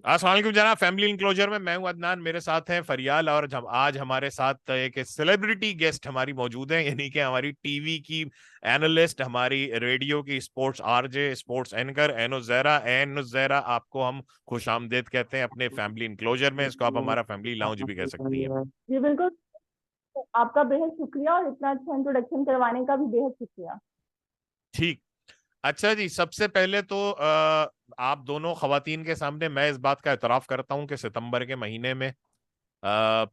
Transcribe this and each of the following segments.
अस्सलाम वालेकुम जनाब, फैमिली इंक्लोजर में मैं हूं अदनान, मेरे साथ हैं फरियाल, और आज हमारे साथ एक सेलिब्रिटी गेस्ट हमारी मौजूद हैं, यानी कि हमारी टीवी की एनालिस्ट, हमारी रेडियो की स्पोर्ट्स आरजे, स्पोर्ट्स एंकर एनो ज़हरा। आपको हम खुश आमदेद कहते हैं अपने फैमिली इंक्लोजर में। इसको आप हमारा फैमिली लाउंज भी कह सकती हैं। जी बिल्कुल। आपका बेहद शुक्रिया और इतना अच्छा इंट्रोडक्शन करवाने का भी बेहद शुक्रिया। ठीक। अच्छा जी, सबसे पहले तो आप दोनों खवातीन के सामने मैं इस बात का एतराफ करता हूं कि सितंबर के महीने में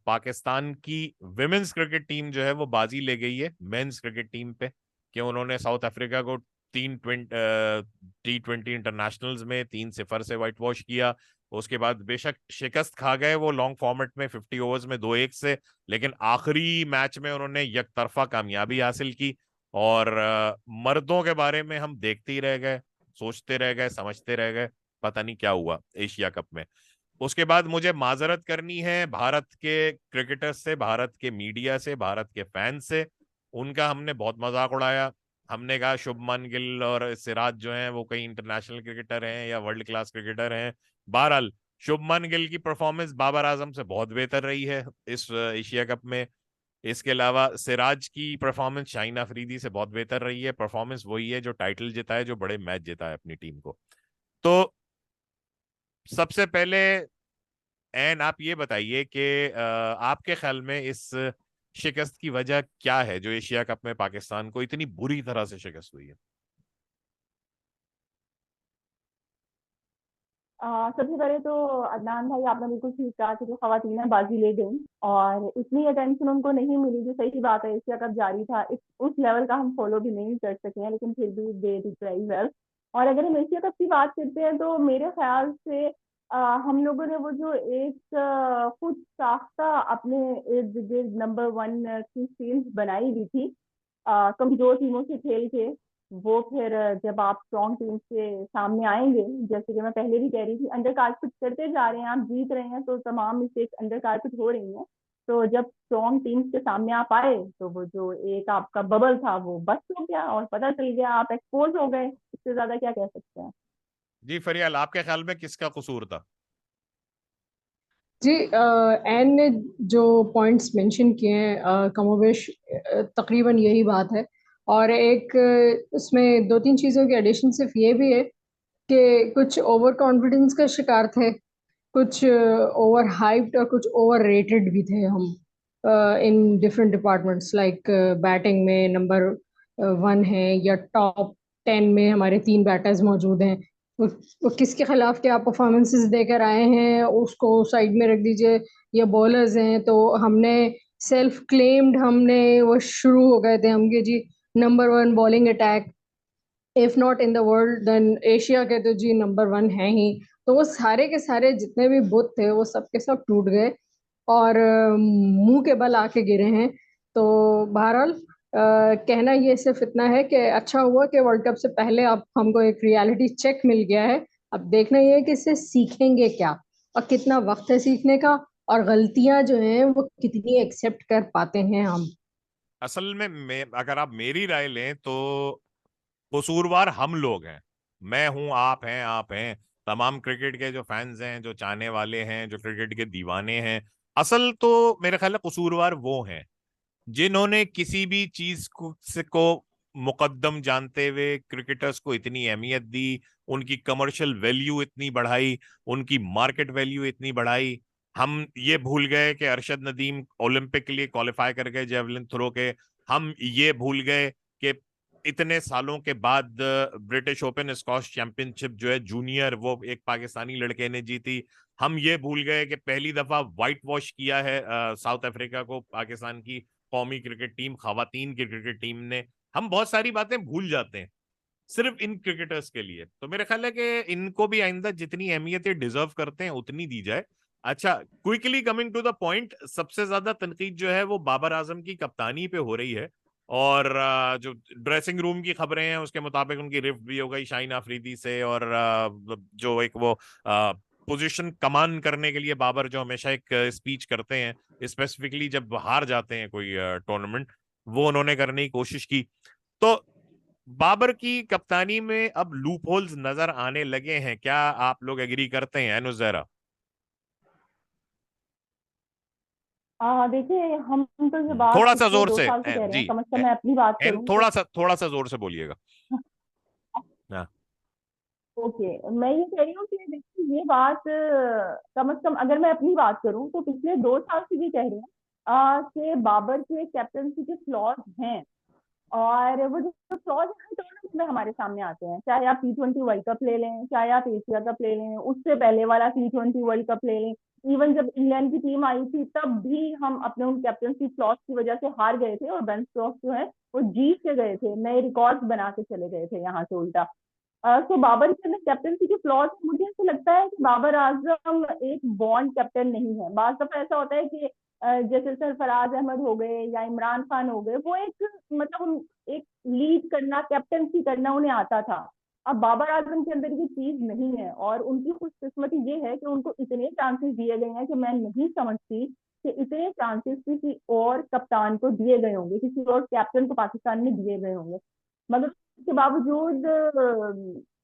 पाकिस्तान की विमेन्स क्रिकेट टीम जो है वो बाजी ले गई है मेंस क्रिकेट टीम पे, कि उन्होंने साउथ अफ्रीका को 3 T20 इंटरनेशनल्स में 3-0 से वाइट वॉश किया। उसके बाद बेशक शिकस्त खा गए वो लॉन्ग फॉर्मेट में 50 ओवर्स में 2-1 से, लेकिन आखिरी मैच में उन्होंने यकतरफा कामयाबी हासिल की। और मर्दों के बारे में हम देखते ही रह गए, सोचते रह गए, समझते रह गए, पता नहीं क्या हुआ एशिया कप में। उसके बाद मुझे माजरत करनी है भारत के क्रिकेटर्स से, भारत के मीडिया से, भारत के फैंस से। उनका हमने बहुत मजाक उड़ाया। हमने कहा शुभमन गिल और सिराज जो हैं वो कहीं इंटरनेशनल क्रिकेटर हैं या वर्ल्ड क्लास क्रिकेटर हैं। बहरहाल, शुभमन गिल की परफॉर्मेंस बाबर आजम से बहुत बेहतर रही है इस एशिया कप में। इसके अलावा सिराज की परफॉर्मेंस शाहीन अफरीदी से बहुत बेहतर रही है। परफॉर्मेंस वही है जो टाइटल जीता है, जो बड़े मैच जीता है अपनी टीम को। तो सबसे पहले एन आप ये बताइए कि आपके ख्याल में इस शिकस्त की वजह क्या है जो एशिया कप में पाकिस्तान को इतनी बुरी तरह से शिकस्त हुई है। सबसे पहले तो अदनान भाई, आपने बिल्कुल ठीक कहा कि जो खवातीन बाजी ले गई और इतनी अटेंशन उनको नहीं मिली। जो सही बात है, एशिया कप जारी था, उस लेवल का हम फॉलो भी नहीं कर सके हैं, लेकिन फिर भी दे डिड वेरी वेल। और अगर हम एशिया कप की बात करते हैं तो मेरे ख्याल से हम लोगों ने वो जो एक खुद साख्ता अपने इर्द गिर्द नंबर वन की टीम्स बनाई हुई थी, कमजोर टीमों से खेल के, वो फिर जब आप स्ट्रॉन्ग टीम के सामने आएंगे, जैसे कि मैं पहले भी कह रही थी, अंडर कारपेट करते जा रहे हैं, आप जीत रहे हैं तो तमाम मिस्टेक्स अंडर कारपेट हो रही हैं। तो जब स्ट्रॉन्ग टीम्स के सामने आप आए तो वो जो एक आपका बबल था वो बस्ट हो गया और पता चल गया, आप एक्सपोज हो गए। इससे ज्यादा क्या कह सकते हैं। जी फरियाल, आपके ख्याल में किसका कसूर था। जी, एन ने जो पॉइंट्स मेंशन किए हैं, कमोवेश तकरीबन यही बात है। और एक उसमें दो तीन चीज़ों के एडिशन सिर्फ ये भी है कि कुछ ओवर कॉन्फिडेंस का शिकार थे, कुछ ओवर हाइप्ड और कुछ ओवर रेटेड भी थे हम in different departments. Like batting में नंबर वन है या टॉप 10 में हमारे तीन बैटर्स मौजूद हैं। वो, वो किसके खिलाफ क्या परफॉर्मेंसेस देकर आए हैं उसको साइड में रख दीजिए। या बॉलर्स हैं तो हमने सेल्फ क्लेम्ड, हमने वो शुरू हो गए थे हम कि जी number one bowling attack, if not in the world then Asia के तो जी नंबर वन है ही। तो वो सारे के सारे जितने भी बुत थे वो सब के सब टूट गए और मुंह के बल आके गिरे हैं। तो बहरहाल, कहना ये सिर्फ इतना है कि अच्छा हुआ कि वर्ल्ड कप से पहले अब हमको एक रियलिटी चेक मिल गया है। अब देखना ये है कि इससे सीखेंगे क्या और कितना वक्त है सीखने का, और गलतियां जो हैं वो कितनी एक्सेप्ट कर पाते हैं हम। असल में अगर आप मेरी राय लें तो कसूरवार हम लोग हैं। मैं हूं, आप हैं, तमाम क्रिकेट के जो फैंस हैं, जो चाहने वाले हैं, जो क्रिकेट के दीवाने हैं। असल तो मेरे ख्याल में कसूरवार वो हैं जिन्होंने किसी भी चीज को मुकद्दम जानते हुए क्रिकेटर्स को इतनी अहमियत दी, उनकी कमर्शियल वैल्यू इतनी बढ़ाई, उनकी मार्केट वैल्यू इतनी बढ़ाई। हम ये भूल गए कि अरशद नदीम ओलंपिक के लिए क्वालिफाई कर गए जेवलिन थ्रो के। हम ये भूल गए कि इतने सालों के बाद ब्रिटिश ओपन स्क्वॉश चैंपियनशिप जो है जूनियर, वो एक पाकिस्तानी लड़के ने जीती। हम ये भूल गए कि पहली दफा व्हाइट वॉश किया है साउथ अफ्रीका को पाकिस्तान की कौमी क्रिकेट टीम, खवातीन की क्रिकेट टीम ने। हम बहुत सारी बातें भूल जाते हैं सिर्फ इन क्रिकेटर्स के लिए। तो मेरा ख्याल है कि इनको भी आइंदा जितनी अहमियत ये डिजर्व करते हैं उतनी दी जाए। अच्छा, quickly coming to the point, सबसे ज्यादा तनकीद जो है वो बाबर आजम की कप्तानी पे हो रही है। और जो ड्रेसिंग रूम की खबरें हैं उसके मुताबिक उनकी रिफ्ट भी हो गई शाहीन अफरीदी से। और जो एक वो पोजीशन कमान करने के लिए बाबर जो हमेशा एक स्पीच करते हैं स्पेसिफिकली जब हार जाते हैं कोई टूर्नामेंट, वो उन्होंने करने की कोशिश की। तो बाबर की कप्तानी में अब लूप होल्स नजर आने लगे हैं, क्या आप लोग एग्री करते हैं अनुजैरा? देखिए, हम तो ये बात थोड़ा सा पिछले जोर दो से साल से कह रहे जी। हैं, कम से कम मैं अपनी बात करूँ तो। थोड़ा सा जोर से बोलिएगा। हाँ। ओके, मैं ये कह रही हूँ कि देखिए ये बात कम से कम अगर मैं अपनी बात करूँ तो पिछले 2 साल से भी कह रहे हैं कि बाबर के कैप्टनसी के फ्लॉज हैं। और वो जो फ्लॉज हर टूर्नामेंट में हमारे सामने आते हैं, चाहे आप T20 वर्ल्ड कप ले लें, चाहे आप एशिया कप ले लें, उससे पहले वाला T20 वर्ल्ड कप ले लें। इवन जब इंग्लैंड की टीम आई थी तब भी हम अपने उन कैप्टनसी फ्लॉज की वजह से हार गए थे, और बेन स्टोक्स जो है वो जीत के गए थे, नए रिकॉर्ड बना के चले गए थे यहाँ से उल्टा। तो बाबर के अंदर कैप्टनसी के फ्लॉज, मुझे ऐसा लगता है कि बाबर आजम एक बॉन्ड कैप्टन नहीं है। बार दफा ऐसा होता है कि जैसे सरफराज अहमद हो गए या इमरान खान हो गए, वो एक मतलब एक लीड करना, कैप्टनसी करना उन्हें आता था। अब बाबर आजम के अंदर ये चीज नहीं है, और उनकी खुशकिस्मती ये है कि उनको इतने चांसेस दिए गए हैं कि मैं नहीं समझती कि इतने चांसेस किसी और कप्तान को दिए गए होंगे, किसी और कैप्टन को पाकिस्तान में दिए गए होंगे। मगर इसके बावजूद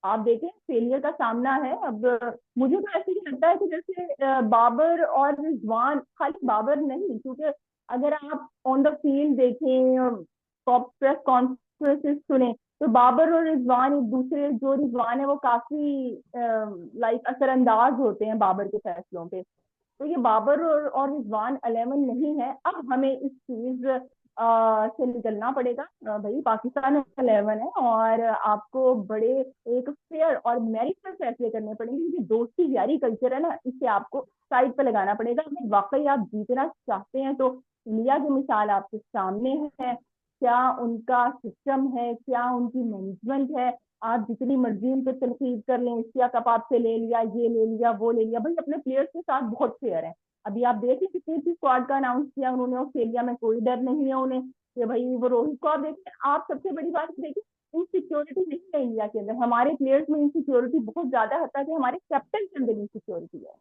आप देखें फेलियर का सामना है। अब मुझे तो ऐसे ही लगता है कि जैसे बाबर और रिजवान, खाली बाबर नहीं, क्योंकि अगर आप ऑन द फील्ड देखें, टॉप प्रेस कॉन्फ्रेंसेस सुने, तो बाबर और रिजवान एक दूसरे, जो रिजवान है वो काफी लाइक असरअंदाज होते हैं बाबर के फैसलों पे। तो ये बाबर और रिजवान 11 नहीं है। अब हमें इस चीज से निकलना पड़ेगा। भाई पाकिस्तान 11 है, और आपको बड़े एक फेयर और मेरिट पर फैसले करने पड़ेंगे, क्योंकि दोस्ती यारी कल्चर है ना, इसे आपको साइड पर लगाना पड़ेगा। अगर वाकई आप जीतना चाहते हैं तो इंडिया की मिसाल आपके सामने है। क्या उनका सिस्टम है, क्या उनकी मैनेजमेंट है। आप जितनी मर्जी उन पर तनकीद कर लें, एशिया कप आपसे ले लिया, ये ले लिया, वो ले लिया, भाई अपने प्लेयर्स के साथ बहुत फेयर है। अभी आप देख लें कितनी अच्छी स्क्वाड का अनाउंस किया उन्होंने, ऑस्ट्रेलिया में कोई डर नहीं है उन्हें कि भाई वो रोहित को आप देखें। आप सबसे बड़ी बात देखिए, इनसिक्योरिटी नहीं है इंडिया के अंदर, हमारे प्लेयर्स में इनसिक्योरिटी बहुत ज्यादा है, कि हमारे कैप्टन के अंदर इनसिक्योरिटी है।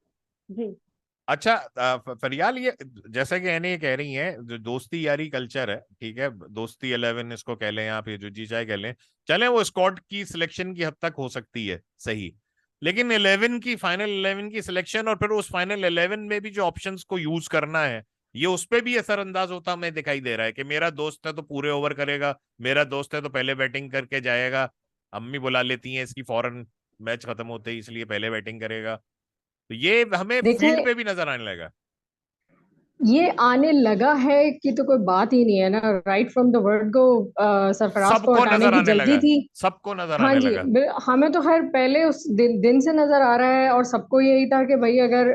जी। अच्छा, फरियाल, ये जैसा कि एने ये कह रही हैं, जो दोस्ती यारी कल्चर है, ठीक है, दोस्ती 11 इसको कह लें, आप ये जो जी चाहे कह लें, चले वो स्क्वाड की सिलेक्शन की हद तक हो सकती है सही। लेकिन 11 की, फाइनल 11 की सिलेक्शन, और फिर उस फाइनल 11 में भी जो ऑप्शंस को यूज करना है, ये उस पे भी असरअंदाज होता हमें दिखाई दे रहा है कि मेरा दोस्त है तो पूरे ओवर करेगा, मेरा दोस्त है तो पहले बैटिंग करके जाएगा, अम्मी बुला लेती हैं इसकी फौरन मैच खत्म होते ही, इसलिए पहले बैटिंग करेगा। तो ये हमें फील्ड देखिए, पे भी नजर आने लगा। ये आने लगा है कि तो कोई बात ही नहीं है ना। Right from the word go Sarfaraz को सबको हटाने नजर की आने जल्दी लगा, थी। सबको नजर हाँ आने जी, लगा। हमें तो खैर पहले उस दिन से नजर आ रहा है, और सबको यही था कि भाई अगर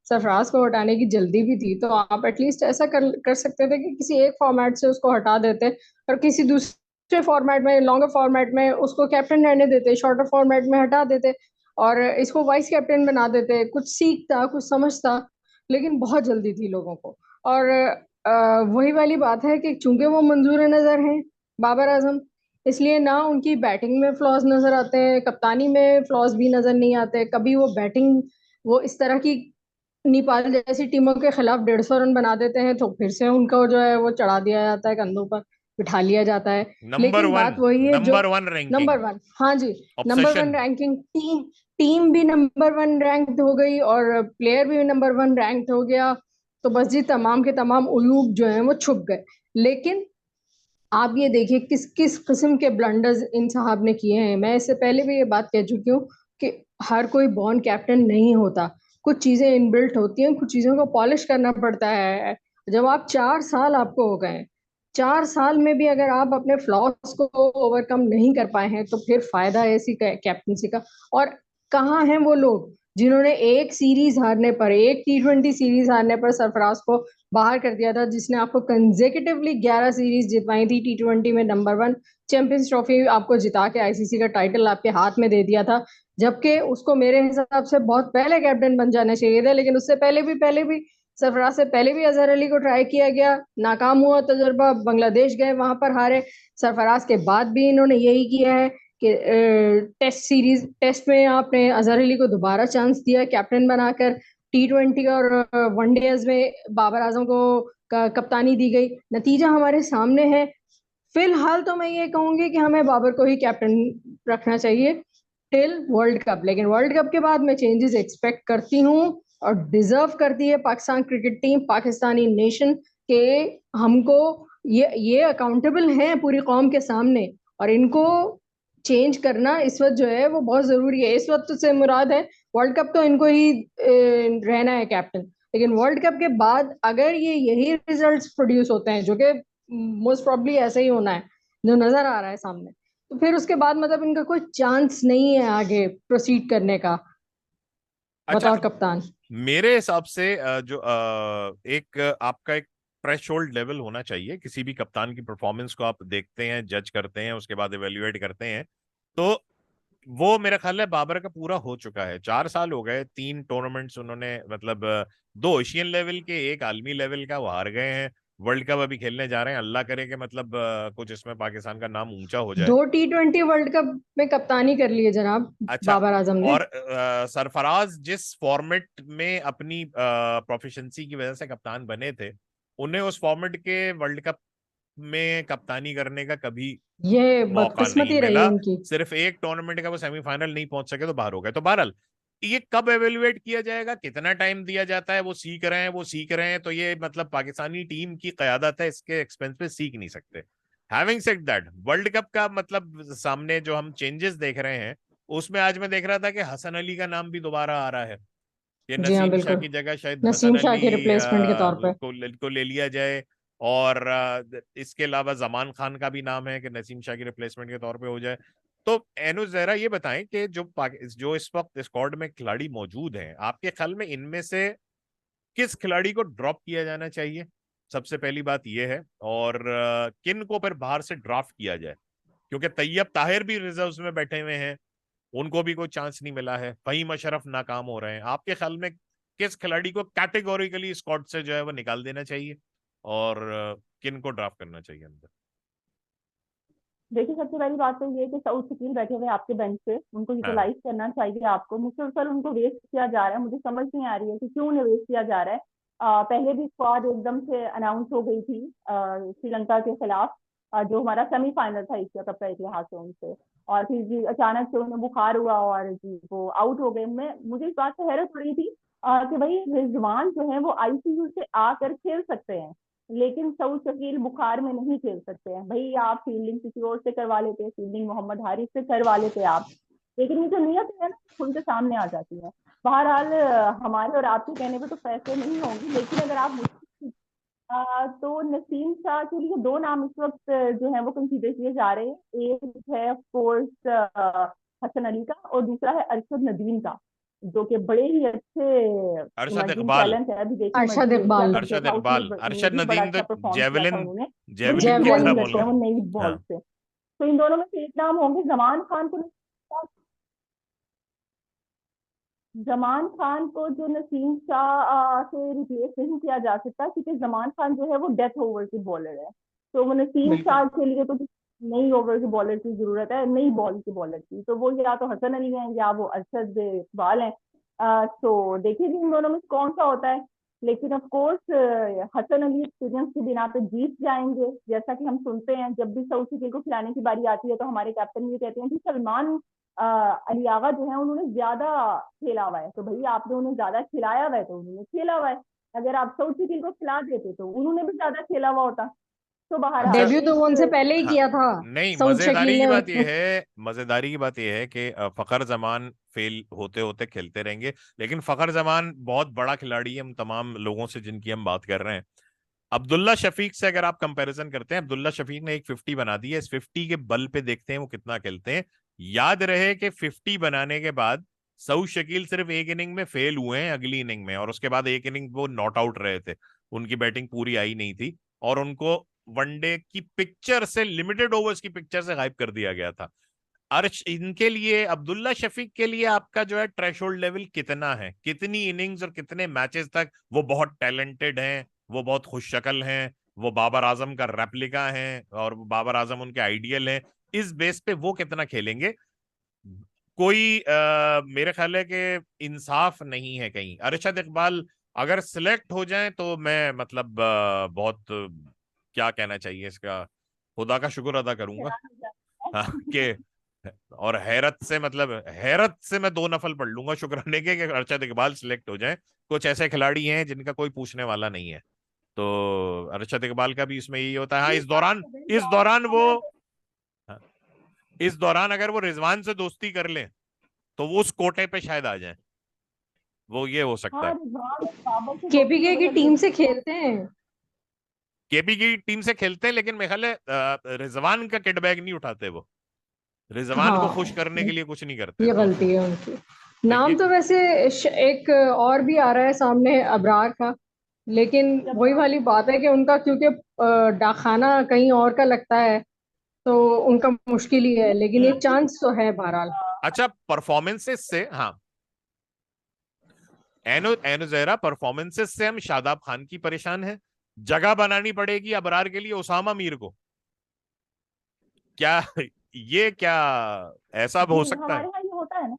सरफराज को हटाने की जल्दी भी थी तो आप एटलीस्ट ऐसा कर कर सकते थे कि किसी एक फॉर्मेट से उसको हटा देते, और किसी दूसरे फॉर्मेट में, लॉन्गर फॉर्मेट में उसको कैप्टन रहने देते, शॉर्टर फॉर्मेट में हटा देते, और इसको वाइस कैप्टन बना देते। कुछ सीखता, कुछ समझता। लेकिन बहुत जल्दी थी लोगों को। और वही वाली बात है कि चूंकि वो मंजूर नजर हैं, बाबर आजम, इसलिए ना उनकी बैटिंग में फ्लॉज नजर आते हैं, कप्तानी में फ्लॉज भी नजर नहीं आते। कभी वो बैटिंग, वो इस तरह की नेपाल जैसी टीमों के खिलाफ 150 रन बना देते हैं तो फिर से उनको जो है वो चढ़ा दिया जाता है, कंधों पर बिठा लिया जाता है। नंबर लेकिन वन, बात वही है जो number one number ranking, one, हाँ जी, number obsession. One ranking, team team भी नंबर वन रैंक्ड हो गई और प्लेयर भी नंबर वन रैंक्ड हो गया। तो बस जी, तमाम के तमाम उलूब जो हैं वो छुप गए। लेकिन आप ये देखिए किस किस किस्म के ब्लंडर्स इन साहब ने किए हैं। मैं इससे पहले भी ये बात कह चुकी हूँ कि हर कोई बॉर्न कैप्टन नहीं होता। कुछ चीजें इनबिल्ट होती हैं, कुछ चीजों को पॉलिश करना पड़ता है। जब आप 4 साल आपको हो गए, 4 साल में भी अगर आप अपने फ्लॉस को ओवरकम नहीं कर पाए हैं तो फिर फायदा है ऐसी कैप्टनसी का। और कहाँ हैं वो लोग जिन्होंने एक सीरीज हारने पर, एक T20 सीरीज हारने पर सरफराज को बाहर कर दिया था, जिसने आपको कंजेकेटिवली 11 सीरीज जितवाई थी T20 में, नंबर वन चैंपियंस ट्रॉफी आपको जिता के आईसीसी का टाइटल आपके हाथ में दे दिया था। जबकि उसको मेरे हिसाब से बहुत पहले कैप्टन बन जाना चाहिए था, लेकिन उससे पहले भी सरफराज से पहले भी अजहर अली को ट्राई किया गया, नाकाम हुआ तजुर्बा, बांग्लादेश गए, वहां पर हारे। सरफराज के बाद भी इन्होंने यही किया है कि टेस्ट में आपने अजहर अली को दोबारा चांस दिया कैप्टन बनाकर। T20 और वनडेज में बाबर आजम को कप्तानी दी गई, नतीजा हमारे सामने है। फिलहाल तो मैं ये कहूंगी कि हमें बाबर को ही कैप्टन रखना चाहिए टिल वर्ल्ड कप, लेकिन वर्ल्ड कप के बाद मैं चेंजेस एक्सपेक्ट करती हूँ और डिजर्व करती है Pakistan cricket team, Pakistani nation के, हमको ये अकाउंटेबल हैं पूरी कौम के सामने, और इनको चेंज करना इस वक्त जो है वो बहुत जरूरी है। इस वक्त से मुराद है वर्ल्ड कप, तो इनको ही रहना है कैप्टन, लेकिन वर्ल्ड कप के बाद अगर ये यही रिजल्ट्स प्रोड्यूस होते हैं, जो कि मोस्ट प्रॉब्ली ऐसा ही होना है जो नजर आ रहा है सामने, तो फिर उसके बाद मतलब इनका कोई चांस नहीं है आगे प्रोसीड करने का अच्छा, बतौर कप्तान। मेरे हिसाब से जो एक आपका एक थ्रेशोल्ड लेवल होना चाहिए किसी भी कप्तान की परफॉर्मेंस को आप देखते हैं, जज करते हैं, उसके बाद एवेल्युएट करते हैं, तो वो मेरा ख्याल है बाबर का पूरा हो चुका है। 4 साल हो गए, 3 टूर्नामेंट्स उन्होंने मतलब 2 एशियन लेवल के, एक आलमी लेवल का वो हार गए हैं। वर्ल्ड कप अभी खेलने जा रहे हैं, अल्लाह करे कि मतलब कुछ इसमें पाकिस्तान का नाम ऊंचा हो जाए। 2 T20 वर्ल्ड कप में कप्तानी कर लिए जनाब अच्छा, बाबर आजम ने। और सरफराज जिस फॉर्मेट में अपनी प्रोफिशिएंसी की वजह से कप्तान बने थे, उन्हें उस फॉर्मेट के वर्ल्ड कप में कप्तानी करने का कभी ये मौका नहीं बदकिस्मती रही मिला। उनकी। सिर्फ एक टूर्नामेंट का वो सेमीफाइनल नहीं पहुंच सके तो बाहर हो गए। तो बहरहाल ये कब एवेल्युएट किया जाएगा, कितना टाइम दिया जाता है, वो सीख रहे हैं, वो सीख रहे हैं, तो ये मतलब पाकिस्तानी टीम की कयादत है, इसके एक्सपेंस पे सीख नहीं सकते। Having said that, world cup का मतलब सामने जो हम चेंजेस देख रहे हैं, उसमें आज मैं देख रहा था कि हसन अली का नाम भी दोबारा आ रहा है। ये जी हाँ नसीम शाह बिल्कुल, की जगह शायद हसन नसीम शाह के अली रिप्लेसमेंट के तौर पे। को ले लिया जाए। और इसके अलावा जमान खान का भी नाम है कि नसीम शाह की रिप्लेसमेंट के तौर पे हो जाए। तो एनो जहरा ये बताएं कि जो इस वक्त स्क्वाड में खिलाड़ी मौजूद हैं, आपके ख्याल में इनमें से किस खिलाड़ी को ड्रॉप किया जाना चाहिए? सबसे पहली बात यह है। और किन को फिर बाहर से ड्राफ्ट किया जाए, क्योंकि तैयब ताहिर भी रिजर्व्स में बैठे हुए हैं, उनको भी कोई चांस नहीं मिला है, फहीम अशरफ नाकाम हो रहे हैं। आपके ख्याल में किस खिलाड़ी को कैटेगोरिकली स्क्वाड से जो है वो निकाल देना चाहिए, और किन को ड्राफ्ट करना चाहिए अंदर? देखिए, सबसे पहली बात तो ये है कि सऊद शकील बैठे हुए हैं आपके बेंच पे, उनको हाँ। यूटिलाइज करना चाहिए आपको। मुसलसल उनको वेस्ट किया जा रहा है, मुझे समझ नहीं आ रही है कि क्यों उन्हें वेस्ट किया जा रहा है। पहले भी स्क्वाड एकदम से अनाउंस हो गई थी श्रीलंका के खिलाफ, जो हमारा सेमीफाइनल था एशिया कप का इतिहास है उनसे, और फिर जी अचानक से उन्हें बुखार हुआ और जी वो आउट हो गए। मैं मुझे इस बात से हैरत हो रही थी कि भाई रिजवान जो है वो आईसीयू से आकर खेल सकते हैं, लेकिन सऊद शकील बुखार में नहीं खेल सकते हैं। भाई आप फील्डिंग किसी और से करवा लेते हैं, फील्डिंग मोहम्मद हारिस से करवा लेते हैं आप, लेकिन ये जो नियत है ना खुल के सामने आ जाती है। बहरहाल हमारे और आपके कहने पे तो फैसले नहीं होंगे, लेकिन अगर आप मुझसे तो नसीम शाह के लिए 2 नाम इस वक्त जो है वो कंसीडर किए जा रहे हैं। एक है ऑफ कोर्स हसन अली का, और दूसरा है अरशद नदीम का, जो कि बड़े ही अच्छे अरशद इमर्जिंग इकबाल। टैलेंट है। अभी देखिए अरशद मर्जी एशिया इकबाल। कप जो अरशद था इकबाल, उसमें अरशद भी बड़ा नदीम तो अच्छा परफॉर्म किया था जेवलिन, उन्होंने। वो जेवलिन की जेवलिन बड़ा जेवलिन। करते हैं मालूम। वो नई बॉल हाँ। से। तो इन दोनों में से एक नाम होंगे जमान खान को। जमान खान को जो नसीम शाह से रिप्लेस नहीं किया जा सकता, क्योंकि जमान खान जो है वो डेथ ओवर की बॉलर है। तो वो नसीम बिल्कुल। शाह के लिए तो नई ओवर की बॉलर की जरूरत है, नई बॉल की बॉलर की। तो वो या तो हसन अली है या वो अरशद इकबाल है। तो देखिए इन दोनों में कौन सा होता है। लेकिन of course Hasan Ali experience के बिना पे जीत जाएंगे। जैसा कि हम सुनते हैं जब भी सऊद शकील को खिलाने की बारी आती है तो हमारे कैप्टन ये कहते हैं कि सलमान अली आगा जो है उन्होंने ज्यादा खेला हुआ है। तो भैया आपने उन्हें ज्यादा खिलाया हुआ है तो उन्होंने खेला हुआ है। अगर आप सऊद शकील को खिला देते तो उन्होंने भी ज्यादा खेला हुआ होता। तो अच्छा। बहरहाल डेब्यू तो वो उनसे एक पहले ही हाँ, किया था नहीं, सऊद मजेदारी शकील की ने। बात यह है, मजेदारी की बात यह है कि फखर जमान फेल होते होते खेलते रहेंगे, लेकिन फखर जमान बहुत बड़ा खिलाड़ी है हम तमाम लोगों से जिनकी हम बात कर रहे हैं। अब्दुल्ला शफीक से अगर आप कंपैरिजन करते हैं, अब्दुल्ला शफीक ने एक 50 बना दी है, इस 50 के बल पे देखते हैं वो कितना खेलते हैं। याद रहे कि 50 बनाने के बाद सऊद शकील सिर्फ एक इनिंग में फेल हुए हैं, अगली इनिंग में, और उसके बाद एक इनिंग वो नॉट आउट रहे थे, उनकी बैटिंग पूरी आई नहीं थी, और उनको वनडे की पिक्चर से, लिमिटेड ओवर्स की पिक्चर से गायब कर दिया गया था। अर्श, इनके लिए, अब्दुल्ला शफीक के लिए आपका जो है थ्रेशोल्ड लेवल कितना है, कितनी इनिंग्स और कितने मैचेस तक वो बहुत टैलेंटेड हैं, वो बहुत खुश शक्ल हैं, वो बाबर आजम का रेप्लिका हैं, और बाबर आजम उनके आइडियल हैं, इस बेस पे वो कितना खेलेंगे? कोई मेरे ख्याल है कि इंसाफ नहीं है कहीं। अरशद इकबाल अगर सिलेक्ट हो जाए तो मैं मतलब बहुत क्या कहना चाहिए इसका, खुदा का शुक्र अदा करूंगा। हैरान हो जाता हाँ है। कि, और हैरत से मतलब हैरत से मैं 2 नफल पढ़ लूंगा शुक्राने के कि अरशद इकबाल सिलेक्ट हो जाए। कुछ ऐसे खिलाड़ी हैं जिनका कोई पूछने वाला नहीं है, तो अरशद इकबाल का भी इसमें यही होता है। हाँ ये इस बात दौरान, हो गई इस और दौरान वो, मैं हाँ, इस दौरान अगर वो रिजवान से दोस्ती कर लें तो वो उस कोटे पे शायद आ जाए, वो ये हो सकता हाँ, है। रिजवान और बाबर से दोस्ती केपीके हो की सकती टीम से है। खेलते हैं। केपी की टीम से खेलते हैं, लेकिन मेरे ख्याल है रिजवान का किट बैग नहीं उठाते वो, रिजवान को खुश हाँ, करने के लिए कुछ नहीं करते, ये तो गलती है उनकी। तो नाम ये तो वैसे एक और भी आ रहा है सामने, अबरार का, लेकिन जब वही वाली बात है कि उनका क्योंकि डाकखाना कहीं और का लगता है, तो उनका मुश्किल ही है, लेकिन हम्म, एक चांस तो है बहरहाल। अच्छा परफॉर्मेंसेस से, हाँ, एनो एनो जहरा परफॉर्मेंसेस से हम शादाब खान की परेशान है। जगह बनानी पड़ेगी अबरार के लिए उसामा मीर को, क्या ये क्या ऐसा हो जी, सकता है? हमारे यहाँ ये होता है ना।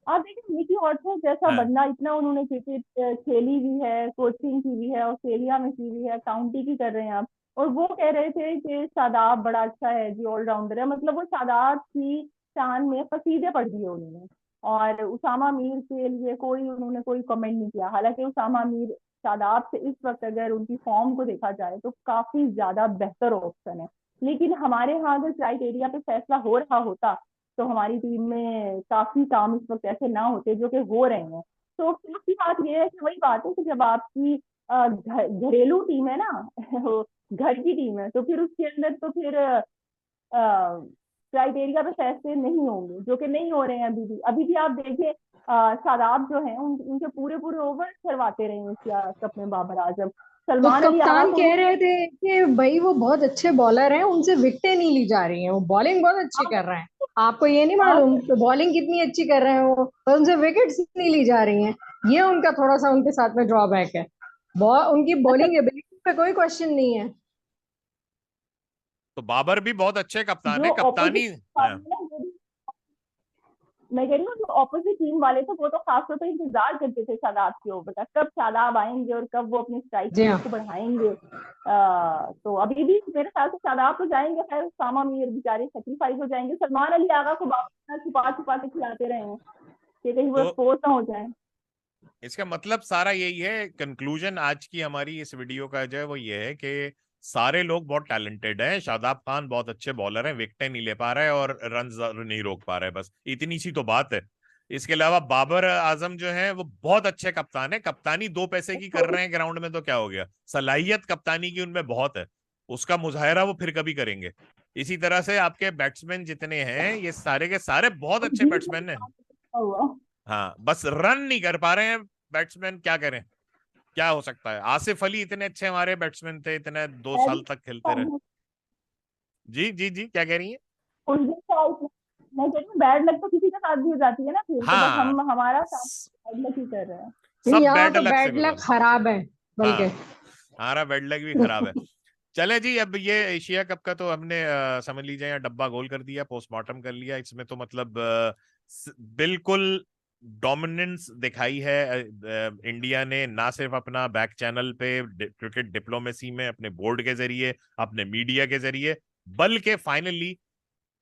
और देखिए निकी ऑर्थर जैसा हाँ, बंदा, इतना उन्होंने क्रिकेट खेली भी है, कोचिंग की भी है, ऑस्ट्रेलिया में की भी है, काउंटी की कर रहे हैं आप। और वो कह रहे थे कि शादाब बड़ा अच्छा है जी, ऑलराउंडर है, मतलब वो शादाब की शान में कसीदे पढ़ दिए उन्होंने। और उसामा मीर के लिए उन्होंने कोई कमेंट नहीं किया, हालांकि उसामा मीर शादाब से इस वक्त अगर उनकी फॉर्म को देखा जाए तो काफी ज्यादा बेहतर ऑप्शन है। लेकिन हमारे यहाँ अगर क्राइटेरिया पे फैसला हो रहा होता तो हमारी टीम में काफी काम इस वक्त ऐसे ना होते जो कि हो रहे हैं। तो अफसोस की बात यह है कि वही बात है कि जब आपकी घरेलू टीम है ना, वो घर की टीम है, तो फिर उसके अंदर तो फिर क्राइटेरिया पे फैसले नहीं होंगे, जो कि नहीं हो रहे हैं अभी भी आप देखिए। शादाब जो है उनके पूरे पूरे ओवर करवाते रहे हैं एशिया कप में बाबर आजम। तो सलमान अली आगा कप्तान को कह उन्होंने रहे थे कि भाई वो बहुत अच्छे बॉलर हैं, उनसे विकेटें नहीं ली जा रही हैं, वो बॉलिंग बहुत अच्छी कर रहे हैं। आपको ये नहीं हाँ, मालूम कि बॉलिंग कितनी अच्छी कर रहे हैं वो, और उनसे विकेट्स नहीं ली जा रही हैं। ये उनका थोड़ा सा उनके साथ में ड्रॉबैक है। उनकी अच्छा, बॉलिंग एबिलिटी पे कोई क्वेश्चन नहीं है। तो बाबर भी बहुत अच्छे कप्तान जो है, ऑपोजिट कप्तानी। हाँ, मैं कह रही हूँ जो ऑपोजिट टीम वाले थे वो तो खासतौर पर इंतजार करते थे शादाब के ओवर का, कब शादाब आएंगे और कब वो अपनी स्ट्राइक जी रेट हाँ। को बढ़ाएंगे। तो अभी भी मेरे ख्याल से शादाब तो जाएंगे, खैर उसामा मीर बेचारे सेक्रीफाइस हो जाएंगे। सलमान अली आगा को बाबर छुपा छुपा के खिलाते रहे हैं कि कहीं वो तो एक्सपोज ना हो जाए। इसका मतलब सारा यही है, कंक्लूजन आज की हमारी इस वीडियो का जो है वो ये है कि सारे लोग बहुत टैलेंटेड हैं, शादाब खान बहुत अच्छे बॉलर हैं, विकेटें नहीं ले पा रहे हैं और रन नहीं रोक पा रहे हैं, बस इतनी सी तो बात है। इसके अलावा बाबर आजम जो है वो बहुत अच्छे कप्तान है, कप्तानी 2 पैसे की कर छोटी रहे हैं ग्राउंड में तो क्या हो गया, सलाहियत कप्तानी की उनमें बहुत है, उसका मुजाहरा वो फिर कभी करेंगे। इसी तरह से आपके बैट्समैन जितने हैं ये सारे के सारे बहुत अच्छे बीच में बैट्समैन हैं। हुआ। हाँ बस रन नहीं कर पा रहे हैं बैट्समैन, क्या करें, क्या हो सकता है। आसिफ अली इतने अच्छे हमारे बैट्समैन थे, इतने 2 साल तक खेलते रहे। जी जी जी, क्या कह रही हैं? उस दिन शायद मैं कह रही हूँ बैड लक तो किसी के साथ भी हो जाती है ना, फिर तो बस हाँ, हमारा साथ स- बैड लक ही कर रहे हैं। नहीं, सब यहाँ बैड तो लक से बैड लक गुजर। खराब है बल्कि। हाँ, हमारा बैड लक भी खराब है। चले जी, अब ये एशिया कप का तो हमने समझ लीजिए यहाँ डब्बा गोल कर दिया, पोस्टमार्टम कर लिया, इसमें तो मतलब बिल्कुल डोमिनेंस दिखाई है। इंडिया ने ना सिर्फ अपना बैक चैनल पे क्रिकेट डिप्लोमेसी में अपने बोर्ड के जरिए, अपने मीडिया के जरिए, बल्कि फाइनली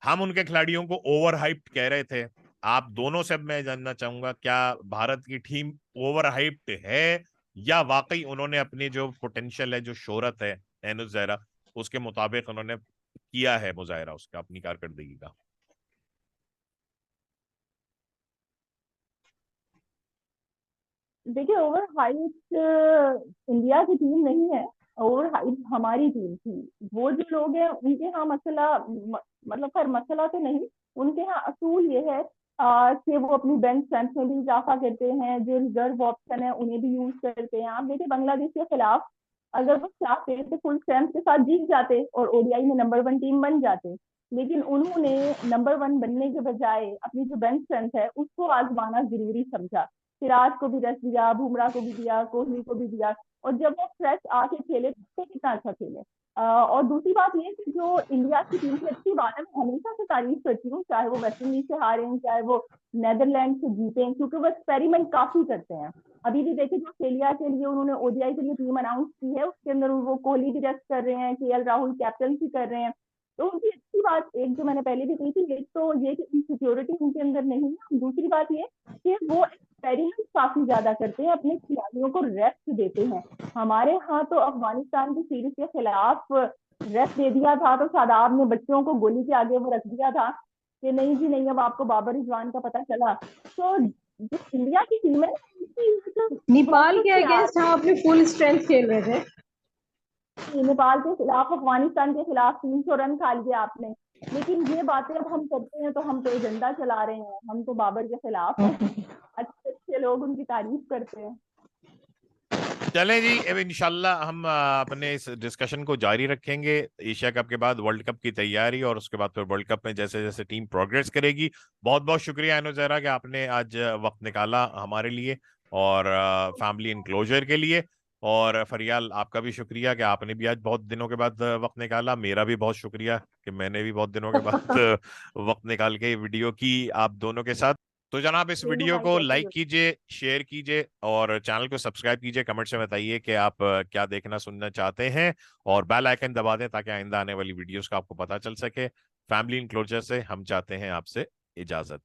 हम उनके खिलाड़ियों को ओवर हाइप्ड कह रहे थे। आप दोनों से अब मैं जानना चाहूंगा, क्या भारत की टीम ओवर हाइप्ड है या वाकई उन्होंने अपनी जो पोटेंशियल है, जो शोहरत है एनुस जहरा, उसके मुताबिक उन्होंने किया है मुजाहरा उसका अपनी कारकर्दगी का? देखिए, ओवर हाइट इंडिया की टीम नहीं है, ओवर हाइट हमारी टीम थी। वो जो लोग हैं उनके यहाँ मसला मतलब खैर मसला तो नहीं, उनके यहाँ असूल ये है कि वो अपनी बेंच स्ट्रेंथ में भी इजाफा करते हैं, जो रिजर्व ऑप्शन है उन्हें भी यूज करते हैं। आप देखिए बांग्लादेश के खिलाफ अगर वो चाहते तो फुल स्ट्रेंथ के साथ जीत जाते और ओडीआई में नंबर 1 टीम बन जाते, लेकिन उन्होंने नंबर 1 बनने के बजाय अपनी जो बेंच स्ट्रेंथ है उसको आजमाना जरूरी समझा। सिराज को भी रेस्ट दिया, बुमराह को भी दिया, कोहली को भी दिया, और जब वो फ्रेश आके खेले तो कितना अच्छा खेले। और दूसरी बात ये कि जो इंडिया की टीम की अच्छी बात है, मैं हमेशा से तारीफ करती हूँ, चाहे वो वेस्ट इंडीज से हारे हैं, चाहे वो नेदरलैंड से जीते हैं, क्योंकि वो एक्सपेरिमेंट काफी करते हैं। अभी भी देखिए, जो ऑस्ट्रेलिया के लिए उन्होंने ओडीआई के लिए टीम अनाउंस की है, उसके अंदर वो कोहली भी रेस्ट कर रहे हैं, केएल राहुल कैप्टनसी कर रहे हैं। तो उनकी अच्छी बात एक जो मैंने पहले भी कही थी, एक तो ये कि इनसिक्योरिटी उनके अंदर नहीं है, दूसरी बात ये कि वो एक्सपेरिमेंट काफी ज्यादा करते हैं, अपने खिलाड़ियों को रेस्ट देते हैं। हमारे यहाँ तो अफगानिस्तान की सीरीज के खिलाफ रेस्ट दे दिया था, तो शादाब ने बच्चों को गोली के आगे वो रख दिया था कि नहीं जी नहीं, अब आपको बाबर रिजवान का पता चला। तो जो इंडिया की टीम है, नेपाल के अगेंस्ट हम अपने फुल स्ट्रेंथ खेल रहे थे। नेपाल के खिलाफ, अफगानिस्तान के खिलाफ 300 रन खा लिए आपने, लेकिन ये बातें अब हम करते हैं तो हम तो एजेंडा चला रहे हैं, हम तो बाबर के खिलाफ हैं। अच्छे अच्छे लोग उनकी तारीफ करते हैं। चलें जी, अब इंशाल्लाह हम अपने इस डिस्कशन को जारी रखेंगे एशिया कप के बाद वर्ल्ड कप की तैयारी, और उसके बाद फिर वर्ल्ड कप में जैसे जैसे टीम प्रोग्रेस करेगी। बहुत बहुत शुक्रिया अनु जहरा कि आपने आज वक्त निकाला हमारे लिए और फैमिली इंक्लोजर के लिए। और फरियाल, आपका भी शुक्रिया कि आपने भी आज बहुत दिनों के बाद वक्त निकाला। मेरा भी बहुत शुक्रिया कि मैंने भी बहुत दिनों के बाद वक्त निकाल के वीडियो की आप दोनों के साथ। तो जनाब, इस रेनू वीडियो भाई को कैसे लाइक हो? कीजिए, शेयर कीजिए और चैनल को सब्सक्राइब कीजिए। कमेंट से बताइए कि आप क्या देखना सुनना चाहते हैं, और बेल आइकन दबा दें ताकि आइंदा आने वाली वीडियोस का आपको पता चल सके। फैमिली इंक्लोजर से हम चाहते हैं आपसे इजाजत।